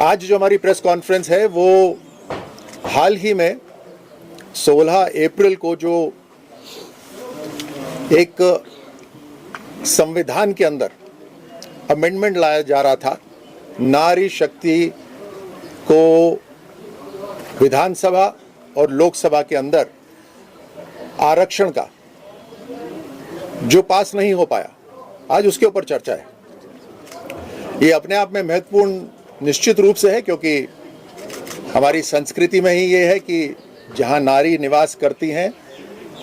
आज जो हमारी प्रेस कॉन्फ्रेंस है वो हाल ही में 16 अप्रैल को जो एक संविधान के अंदर अमेंडमेंट लाया जा रहा था, नारी शक्ति को विधानसभा और लोकसभा के अंदर आरक्षण का जो पास नहीं हो पाया, आज उसके ऊपर चर्चा है। ये अपने आप में महत्वपूर्ण निश्चित रूप से है, क्योंकि हमारी संस्कृति में ही ये है कि जहाँ नारी निवास करती हैं,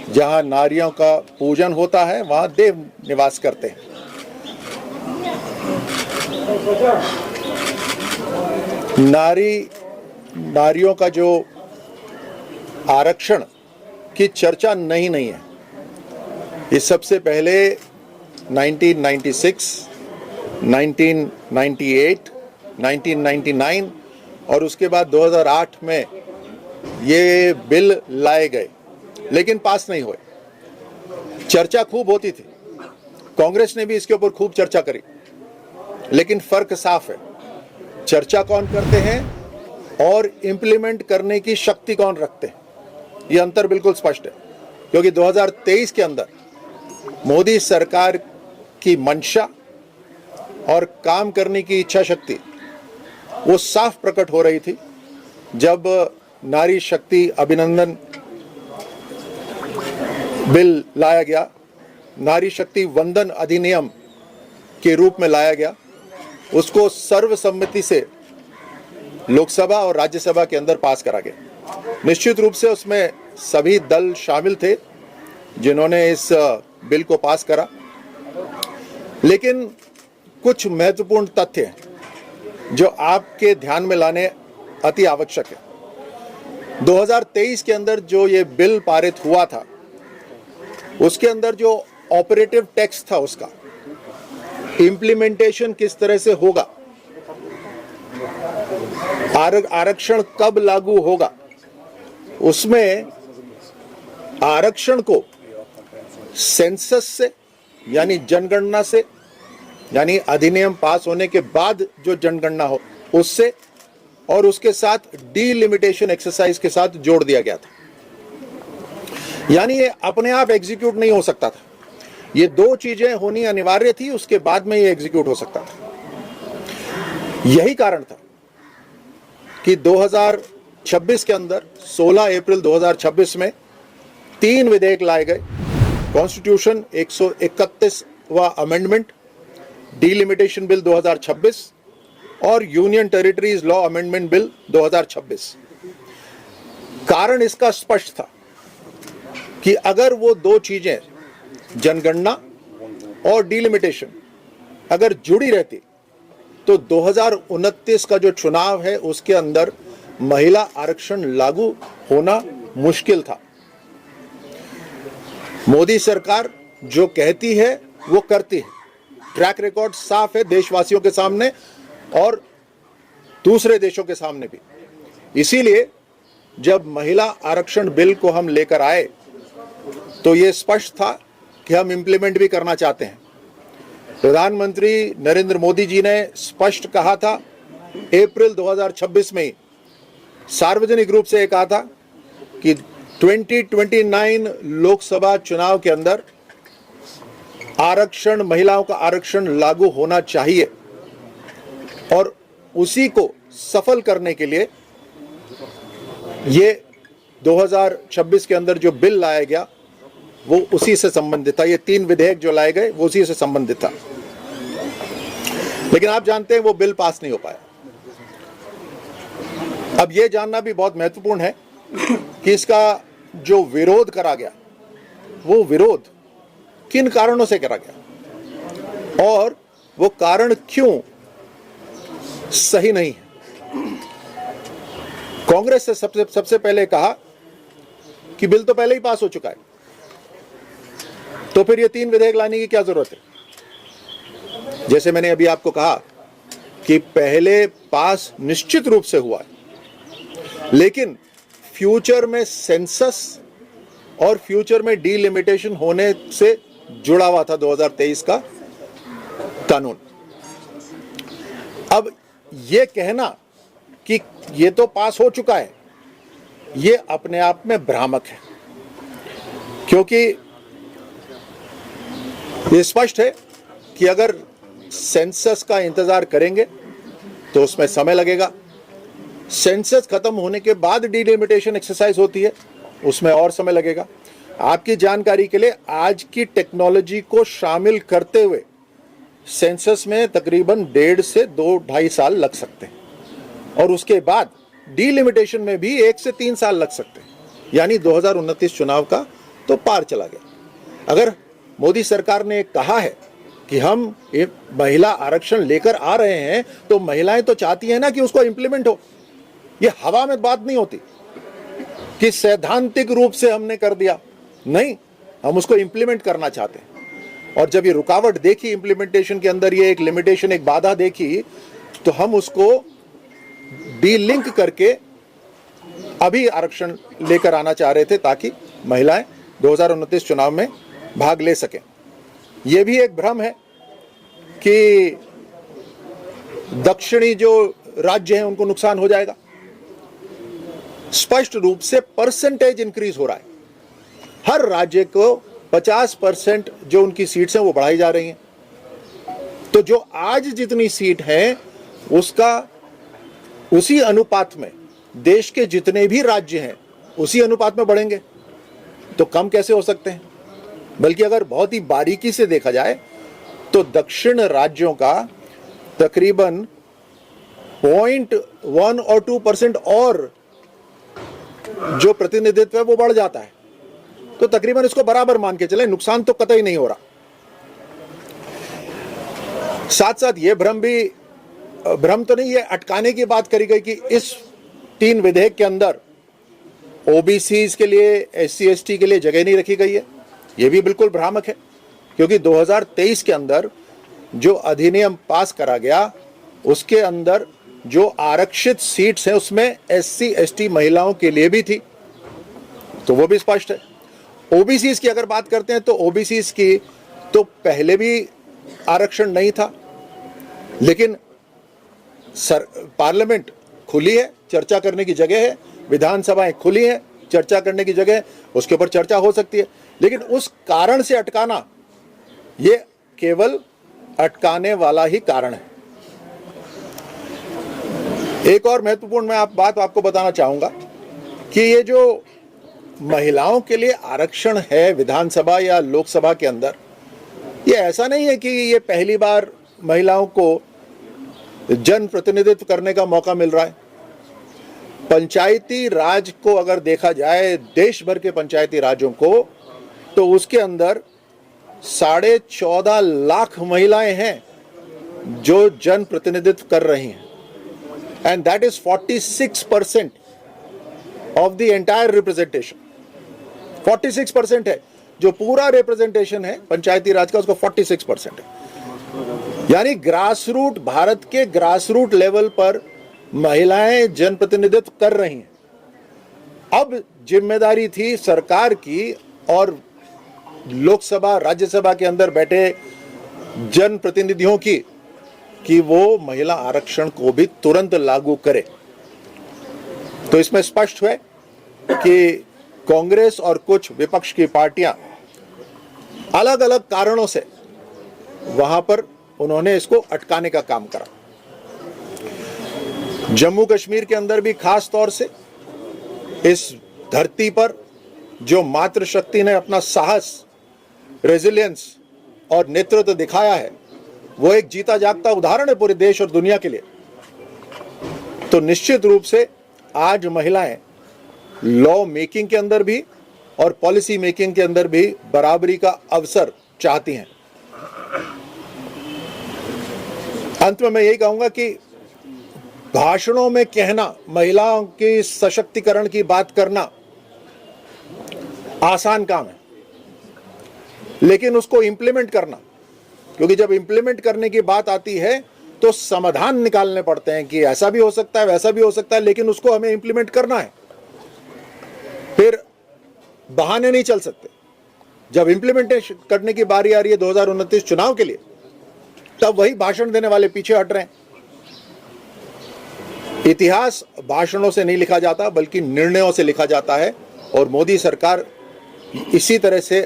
जहाँ नारियों का पूजन होता है, वहाँ देव निवास करते हैं। नारियों का जो आरक्षण की चर्चा नहीं है। ये सबसे पहले 1996, 1998, 1999 और उसके बाद 2008 में ये बिल लाए गए, लेकिन पास नहीं हुए। चर्चा खूब होती थी, कांग्रेस ने भी इसके ऊपर खूब चर्चा करी, लेकिन फर्क साफ है। चर्चा कौन करते हैं और इंप्लीमेंट करने की शक्ति कौन रखते हैं, ये अंतर बिल्कुल स्पष्ट है। क्योंकि 2023 के अंदर मोदी सरकार की मंशा और काम करने की इच्छा शक्ति वो साफ प्रकट हो रही थी जब नारी शक्ति अभिनंदन बिल लाया गया, नारी शक्ति वंदन अधिनियम के रूप में लाया गया। उसको सर्वसम्मति से लोकसभा और राज्यसभा के अंदर पास करा गया। निश्चित रूप से उसमें सभी दल शामिल थे जिन्होंने इस बिल को पास करा, लेकिन कुछ महत्वपूर्ण तथ्य हैं जो आपके ध्यान में लाने अति आवश्यक है। 2023 के अंदर जो ये बिल पारित हुआ था, उसके अंदर जो ऑपरेटिव टेक्स्ट था, उसका इम्प्लीमेंटेशन किस तरह से होगा, आरक्षण कब लागू होगा, उसमें आरक्षण को सेंसस से यानी जनगणना से, यानी अधिनियम पास होने के बाद जो जनगणना हो उससे, और उसके साथ डीलिमिटेशन एक्सरसाइज के साथ जोड़ दिया गया था। यानी ये अपने आप एग्जीक्यूट नहीं हो सकता था, ये दो चीजें होनी अनिवार्य थी, उसके बाद में ये एग्जीक्यूट हो सकता था। यही कारण था कि 2026 के अंदर 16 अप्रैल 2026 में 3 विधेयक लाए गए। कॉन्स्टिट्यूशन 131वां अमेंडमेंट, डीलिमिटेशन बिल 2026 और union territories law amendment bill 2026। कारण इसका स्पष्ट था कि अगर वो दो चीजें, जनगणना और डीलिमिटेशन, अगर जुड़ी रहती तो 2029 का जो चुनाव है उसके अंदर महिला आरक्षण लागू होना मुश्किल था। मोदी सरकार जो कहती है वो करती है, ट्रैक रिकॉर्ड साफ है देशवासियों के सामने और दूसरे देशों के सामने भी। इसीलिए जब महिला आरक्षण बिल को हम लेकर आए तो ये स्पष्ट था कि हम इंप्लीमेंट भी करना चाहते हैं। प्रधानमंत्री नरेंद्र मोदी जी ने स्पष्ट कहा था अप्रैल 2026 में सार्वजनिक रूप से कहा था कि 2029 लोकसभा चुनाव के अंदर आरक्षण, महिलाओं का आरक्षण लागू होना चाहिए, और उसी को सफल करने के लिए ये 2026 के अंदर जो बिल लाया गया वो उसी से संबंधित था। ये 3 विधेयक जो लाए गए वो उसी से संबंधित था, लेकिन आप जानते हैं वो बिल पास नहीं हो पाया। अब ये जानना भी बहुत महत्वपूर्ण है कि इसका जो विरोध करा गया, वो विरोध किन कारणों से करा गया और वो कारण क्यों सही नहीं है। कांग्रेस से सबसे पहले कहा कि बिल तो पहले ही पास हो चुका है, तो फिर ये 3 विधेयक लाने की क्या जरूरत है। जैसे मैंने अभी आपको कहा कि पहले पास निश्चित रूप से हुआ है, लेकिन फ्यूचर में सेंसस और फ्यूचर में डीलिमिटेशन होने से जुड़ा हुआ था 2023 का कानून। अब यह कहना कि ये तो पास हो चुका है, ये अपने आप में भ्रामक है, क्योंकि ये स्पष्ट है कि अगर सेंसस का इंतजार करेंगे तो उसमें समय लगेगा। सेंसस खत्म होने के बाद डिलिमिटेशन एक्सरसाइज होती है, उसमें और समय लगेगा। आपकी जानकारी के लिए आज की टेक्नोलॉजी को शामिल करते हुए सेंसस में तकरीबन 1.5 से 2-2.5 साल लग सकते हैं और उसके बाद डिलिमिटेशन में भी 1 से 3 साल लग सकते हैं, यानी 2029 चुनाव का तो पार चला गया। अगर मोदी सरकार ने कहा है कि हम एक महिला आरक्षण लेकर आ रहे हैं तो महिलाएं तो चाहती हैं ना कि उसको इंप्लीमेंट हो। ये हवा में बात नहीं होती कि सैद्धांतिक रूप से हमने कर दिया, नहीं, हम उसको इंप्लीमेंट करना चाहते हैं। और जब ये रुकावट देखी इंप्लीमेंटेशन के अंदर, ये एक लिमिटेशन, एक बाधा देखी, तो हम उसको डीलिंक करके अभी आरक्षण लेकर आना चाह रहे थे ताकि महिलाएं 2029 चुनाव में भाग ले सकें। यह भी एक भ्रम है कि दक्षिणी जो राज्य हैं उनको नुकसान हो जाएगा। स्पष्ट रूप से परसेंटेज इंक्रीज हो रहा है, हर राज्य को 50% जो उनकी सीट्स हैं वो बढ़ाई जा रही हैं। तो जो आज जितनी सीट है उसका उसी अनुपात में देश के जितने भी राज्य हैं उसी अनुपात में बढ़ेंगे, तो कम कैसे हो सकते हैं? बल्कि अगर बहुत ही बारीकी से देखा जाए तो दक्षिण राज्यों का तकरीबन 0.1 और 2% और जो प्रतिनिधित्व है वो बढ़ जाता है, तो तकरीबन इसको बराबर मान के चले, नुकसान तो कतई नहीं हो रहा। साथ साथ ये भ्रम तो नहीं, ये अटकाने की बात करी गई कि इस 3 विधेयक के अंदर ओबीसी के लिए, SC ST के लिए जगह नहीं रखी गई है। ये भी बिल्कुल भ्रामक है, क्योंकि 2023 के अंदर जो अधिनियम पास करा गया उसके अंदर जो आरक्षित सीट्स हैं उसमें SC ST महिलाओं के लिए भी थी, तो वो भी स्पष्ट है। ओबीसी की अगर बात करते हैं तो ओबीसी की तो पहले भी आरक्षण नहीं था, लेकिन पार्लियामेंट खुली है, चर्चा करने की जगह है, विधानसभाएं खुली हैं, चर्चा करने की जगह है, उसके ऊपर चर्चा हो सकती है। लेकिन उस कारण से अटकाना, ये केवल अटकाने वाला ही कारण है। एक और महत्वपूर्ण मैं बात आपको बताना चाहूंगा कि ये जो महिलाओं के लिए आरक्षण है विधानसभा या लोकसभा के अंदर, ये ऐसा नहीं है कि ये पहली बार महिलाओं को जन प्रतिनिधित्व करने का मौका मिल रहा है। पंचायती राज को अगर देखा जाए, देश भर के पंचायती राज्यों को, तो उसके अंदर 14.5 लाख महिलाएं हैं जो जन प्रतिनिधित्व कर रही हैं, and that is 46% of the entire representation. 46% है जो पूरा रिप्रेजेंटेशन है पंचायती राज का, उसका 46% है। यानी ग्रास रूट, भारत के ग्रास रूट लेवल पर महिलाएं जनप्रतिनिधित्व कर रही हैं। अब जिम्मेदारी थी सरकार की और लोकसभा, राज्यसभा के अंदर बैठे जनप्रतिनिधियों की कि वो महिला आरक्षण को भी तुरंत लागू करे। तो इसमें स्पष्ट है कि कांग्रेस और कुछ विपक्ष की पार्टियां अलग अलग कारणों से वहां पर उन्होंने इसको अटकाने का काम करा। जम्मू कश्मीर के अंदर भी खास तौर से इस धरती पर जो मातृशक्ति ने अपना साहस, रेजिलियंस और नेतृत्व दिखाया है, वो एक जीता जागता उदाहरण है पूरे देश और दुनिया के लिए। तो निश्चित रूप से आज महिलाएं लॉ मेकिंग के अंदर भी और पॉलिसी मेकिंग के अंदर भी बराबरी का अवसर चाहती हैं। अंत में मैं यही कहूंगा कि भाषणों में कहना, महिलाओं के सशक्तिकरण की बात करना आसान काम है, लेकिन उसको इंप्लीमेंट करना, क्योंकि जब इंप्लीमेंट करने की बात आती है तो समाधान निकालने पड़ते हैं कि ऐसा भी हो सकता है, वैसा भी हो सकता है, लेकिन उसको हमें इंप्लीमेंट करना है। फिर बहाने नहीं चल सकते। जब इंप्लीमेंटेशन करने की बारी आ रही है 2029 चुनाव के लिए, तब वही भाषण देने वाले पीछे हट रहे हैं। इतिहास भाषणों से नहीं लिखा जाता बल्कि निर्णयों से लिखा जाता है और मोदी सरकार इसी तरह से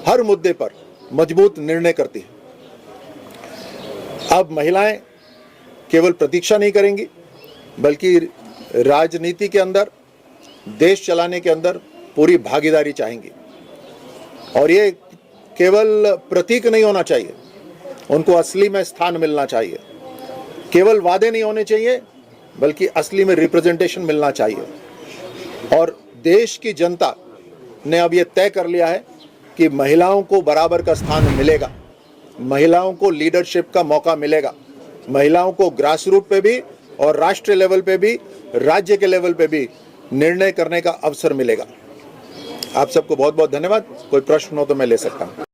हर मुद्दे पर मजबूत निर्णय करती है। अब महिलाएं केवल प्रतीक्षा नहीं करेंगी बल्कि राजनीति के अंदर, देश चलाने के अंदर पूरी भागीदारी चाहेंगी। और ये केवल प्रतीक नहीं होना चाहिए, उनको असली में स्थान मिलना चाहिए। केवल वादे नहीं होने चाहिए बल्कि असली में रिप्रेजेंटेशन मिलना चाहिए। और देश की जनता ने अब ये तय कर लिया है कि महिलाओं को बराबर का स्थान मिलेगा, महिलाओं को लीडरशिप का मौका मिलेगा, महिलाओं को ग्रास रूट पे भी और राष्ट्रीय लेवल पे भी, राज्य के लेवल पे भी निर्णय करने का अवसर मिलेगा। आप सबको बहुत बहुत धन्यवाद। कोई प्रश्न हो तो मैं ले सकता हूँ।